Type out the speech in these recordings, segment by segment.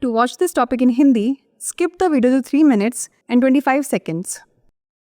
To watch this topic in Hindi, skip the video to 3 minutes and 25 seconds.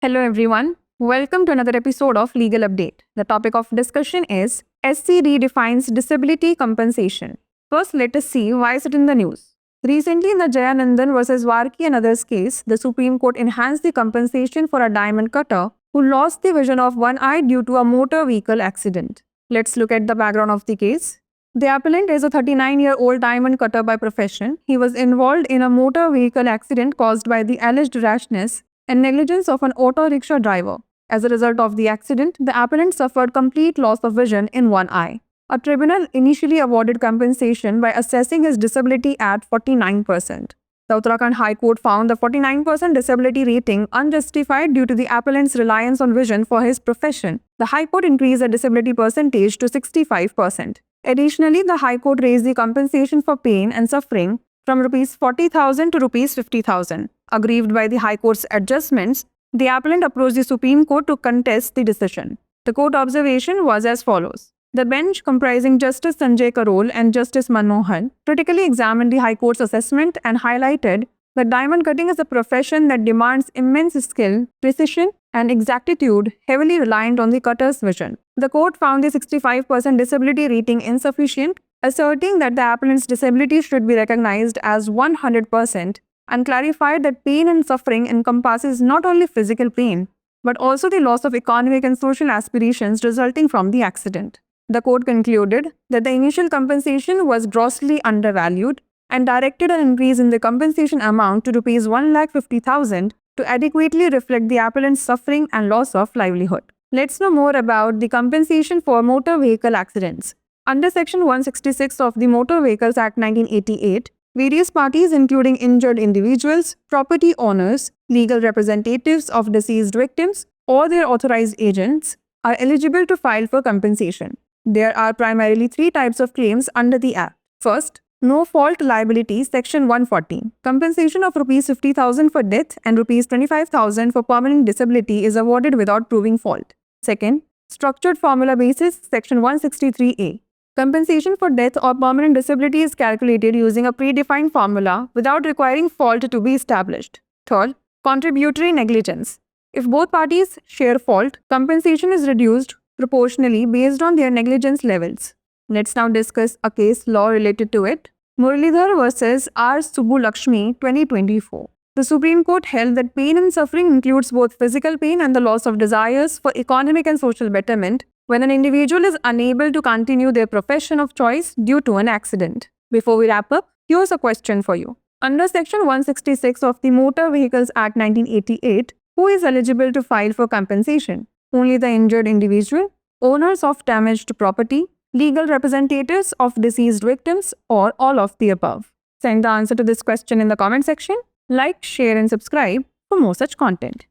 Hello everyone, welcome to another episode of Legal Update. The topic of discussion is SC redefines disability compensation. First, let us see why is it in the news. Recently, in the Jayanandan versus Varki and others case, the Supreme Court enhanced the compensation for a diamond cutter who lost the vision of one eye due to a motor vehicle accident. Let's look at the background of the case. The appellant is a 39-year-old diamond cutter by profession. He was involved in a motor vehicle accident caused by the alleged rashness and negligence of an auto rickshaw driver. As a result of the accident, the appellant suffered complete loss of vision in one eye. A tribunal initially awarded compensation by assessing his disability at 49%. The Uttarakhand High Court found the 49% disability rating unjustified due to the appellant's reliance on vision for his profession. The High Court increased the disability percentage to 65%. Additionally, the High Court raised the compensation for pain and suffering from Rs 40,000 to Rs 50,000. Aggrieved by the High Court's adjustments, the appellant approached the Supreme Court to contest the decision. The court observation was as follows. The bench, comprising Justice Sanjay Karol and Justice Manmohan, critically examined the High Court's assessment and highlighted that diamond cutting is a profession that demands immense skill, precision, and exactitude, heavily reliant on the cutter's vision. The court found the 65% disability rating insufficient, asserting that the appellant's disability should be recognized as 100%, and clarified that pain and suffering encompasses not only physical pain, but also the loss of economic and social aspirations resulting from the accident. The court concluded that the initial compensation was grossly undervalued and directed an increase in the compensation amount to Rs 1,50,000 to adequately reflect the appellant's suffering and loss of livelihood. Let's know more about the compensation for motor vehicle accidents. Under Section 166 of the Motor Vehicles Act 1988, various parties including injured individuals, property owners, legal representatives of deceased victims, or their authorized agents are eligible to file for compensation. There are primarily three types of claims under the Act. First, no-fault liability, Section 140. Compensation of Rs 50,000 for death and Rs 25,000 for permanent disability is awarded without proving fault. Second, structured formula basis, Section 163A. Compensation for death or permanent disability is calculated using a predefined formula without requiring fault to be established. Third, contributory negligence. If both parties share fault, compensation is reduced proportionally based on their negligence levels. Let's now discuss a case law related to it. Muralidhar versus R. Subbulakshmi, 2024. The Supreme Court held that pain and suffering includes both physical pain and the loss of desires for economic and social betterment when an individual is unable to continue their profession of choice due to an accident. Before we wrap up, here's a question for you. Under Section 166 of the Motor Vehicles Act 1988, who is eligible to file for compensation? Only the injured individual, owners of damaged property, legal representatives of deceased victims, or all of the above? Send the answer to this question in the comment section. Like, share and subscribe for more such content.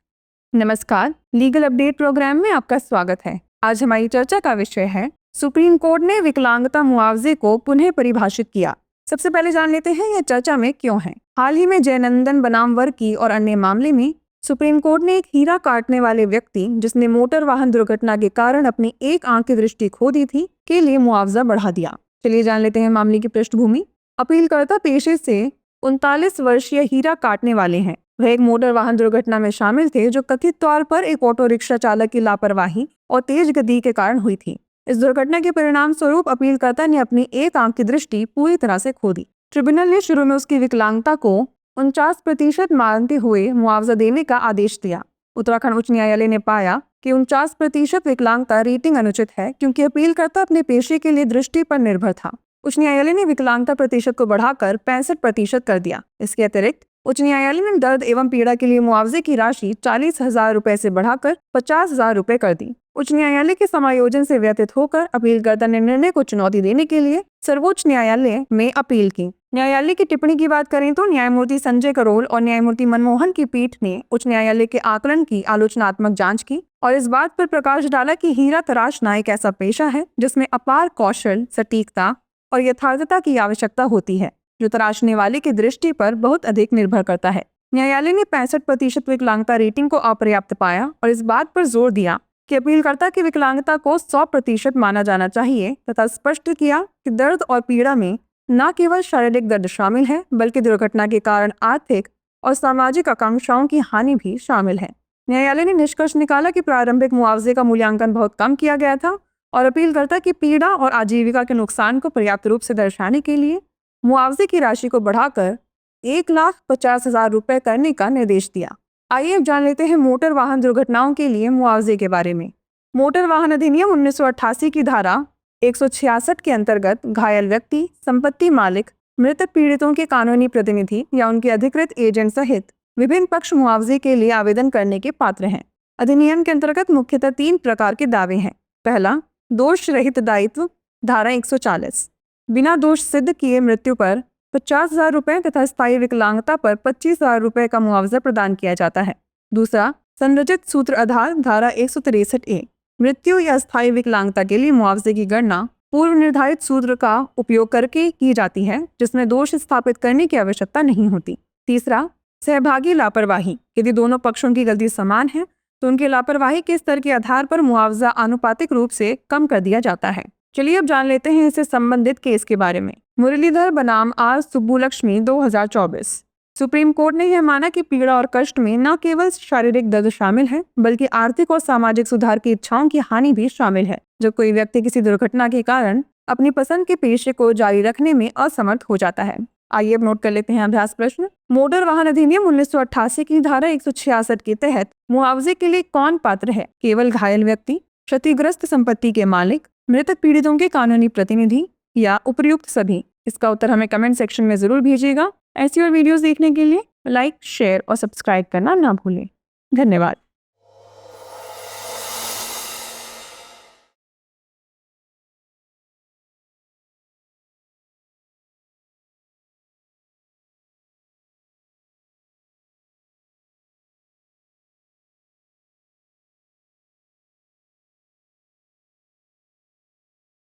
नमस्कार, legal update programme में आपका स्वागत है। आज हमारी चर्चा का विषय है सुप्रीम कोर्ट ने विकलांगता मुआवजे को पुनः परिभाषित किया। सबसे पहले जान लेते हैं यह चर्चा में क्यों है। हाल ही में जयनंदन बनाम वर्की और अन्य मामले में सुप्रीम कोर्ट ने एक हीरा काटने वाले व्यक्ति जिसने मोटर वाहन दुर्घटना के कारण अपनी एक आंख की दृष्टि खो दी थी के लिए मुआवजा बढ़ा दिया। चलिए जान लेते हैं मामले की पृष्ठभूमि। अपीलकर्ता पेशे से 39 वर्षीय हीरा काटने वाले हैं। वह एक मोटर वाहन दुर्घटना में शामिल थे जो कथित तौर पर एक ऑटो रिक्शा चालक की लापरवाही और तेज गति के कारण हुई थी। इस दुर्घटना के परिणाम स्वरूप अपीलकर्ता ने अपनी एक आंख की दृष्टि पूरी तरह से खो दी। ट्रिब्यूनल ने शुरू में उसकी विकलांगता को 49% मानते हुए मुआवजा देने का आदेश दिया। उत्तराखंड उच्च न्यायालय ने पाया कि 49% विकलांगता रेटिंग अनुचित है क्योंकि अपीलकर्ता अपने पेशे के लिए दृष्टि पर निर्भर था। उच्च न्यायालय ने विकलांगता प्रतिशत को बढ़ाकर 65% कर दिया। इसके अतिरिक्त उच्च न्यायालय ने दर्द एवं पीड़ा के लिए मुआवजे की राशि 40,000 रुपए से बढ़ाकर 50,000 रुपए कर दी। उच्च न्यायालय के समायोजन से व्यतीत होकर अपीलकर्ता ने निर्णय को चुनौती देने के लिए सर्वोच्च न्यायालय में अपील की। न्यायालय की टिप्पणी की बात करें तो न्यायमूर्ति संजय करोल और न्यायमूर्ति मनमोहन की पीठ ने उच्च न्यायालय के आकलन की आलोचनात्मक जांच की और इस बात पर प्रकाश डाला कि हीरा तराशना एक ऐसा पेशा है जिसमें अपार कौशल, सटीकता और यथार्थता की आवश्यकता होती है, जो तराशने वाले की दृष्टि पर बहुत अधिक निर्भर करता है। न्यायालय ने 65% विकलांगता रेटिंग को अपर्याप्त पाया और इस बात पर जोर दिया कि अपीलकर्ता की विकलांगता को 100% माना जाना चाहिए तथा स्पष्ट किया कि दर्द और पीड़ा में न केवल शारीरिक दर्द शामिल है बल्कि दुर्घटना के कारण आर्थिक और सामाजिक आकांक्षाओं की हानि भी शामिल है। न्यायालय ने निष्कर्ष निकाला कि प्रारंभिक मुआवजे का मूल्यांकन बहुत कम किया गया था और अपील करता कि पीड़ा और आजीविका के नुकसान को पर्याप्त रूप से दर्शाने के लिए मुआवजे की राशि को बढ़ाकर 1,50,000 रुपये करने का निर्देश दिया। आइए अब जान लेते हैं मोटर वाहन दुर्घटनाओं के लिए मुआवजे के बारे में। मोटर वाहन अधिनियम 1988 की धारा 166 के अंतर्गत घायल व्यक्ति, संपत्ति मालिक, मृतक पीड़ितों के कानूनी प्रतिनिधि या उनके अधिकृत एजेंट सहित विभिन्न पक्ष मुआवजे के लिए आवेदन करने के पात्र हैं। अधिनियम के अंतर्गत मुख्यतः 3 प्रकार के दावे हैं। पहला, दोष रहित दायित्व, धारा 140। बिना दोष सिद्ध किए मृत्यु पर 50,000 रुपये तथा स्थायी विकलांगता पर 25,000 रुपये का मुआवजा प्रदान किया जाता है। दूसरा, संरचित सूत्र आधार, धारा 163A। मृत्यु या स्थायी विकलांगता के लिए मुआवजे की गणना पूर्व निर्धारित सूत्र का उपयोग करके की जाती है, जिसमें दोष स्थापित करने की आवश्यकता नहीं होती। तीसरा, सहभागी लापरवाही। यदि दोनों पक्षों की गलती समान है तो उनकी लापरवाही के स्तर के आधार पर मुआवजा आनुपातिक रूप से कम कर दिया जाता है। चलिए अब जान लेते हैं इससे संबंधित केस के बारे में। मुरलीधर बनाम आर सुब्बुलक्ष्मी 2024। सुप्रीम कोर्ट ने यह माना कि पीड़ा और कष्ट में न केवल शारीरिक दर्द शामिल है बल्कि आर्थिक और सामाजिक सुधार की इच्छाओं की हानि भी शामिल है, जब कोई व्यक्ति किसी दुर्घटना के कारण अपनी पसंद के पेशे को जारी रखने में असमर्थ हो जाता है। आइए अब नोट कर लेते हैं अभ्यास प्रश्न। मोटर वाहन अधिनियम 1988 की धारा 166 के तहत मुआवजे के लिए कौन पात्र है? केवल घायल व्यक्ति, क्षतिग्रस्त संपत्ति के मालिक, मृतक पीड़ितों के कानूनी प्रतिनिधि या उपयुक्त सभी? इसका उत्तर हमें कमेंट सेक्शन में जरूर भेजिएगा। ऐसी और वीडियोस देखने के लिए लाइक, शेयर और सब्सक्राइब करना ना भूलें। धन्यवाद।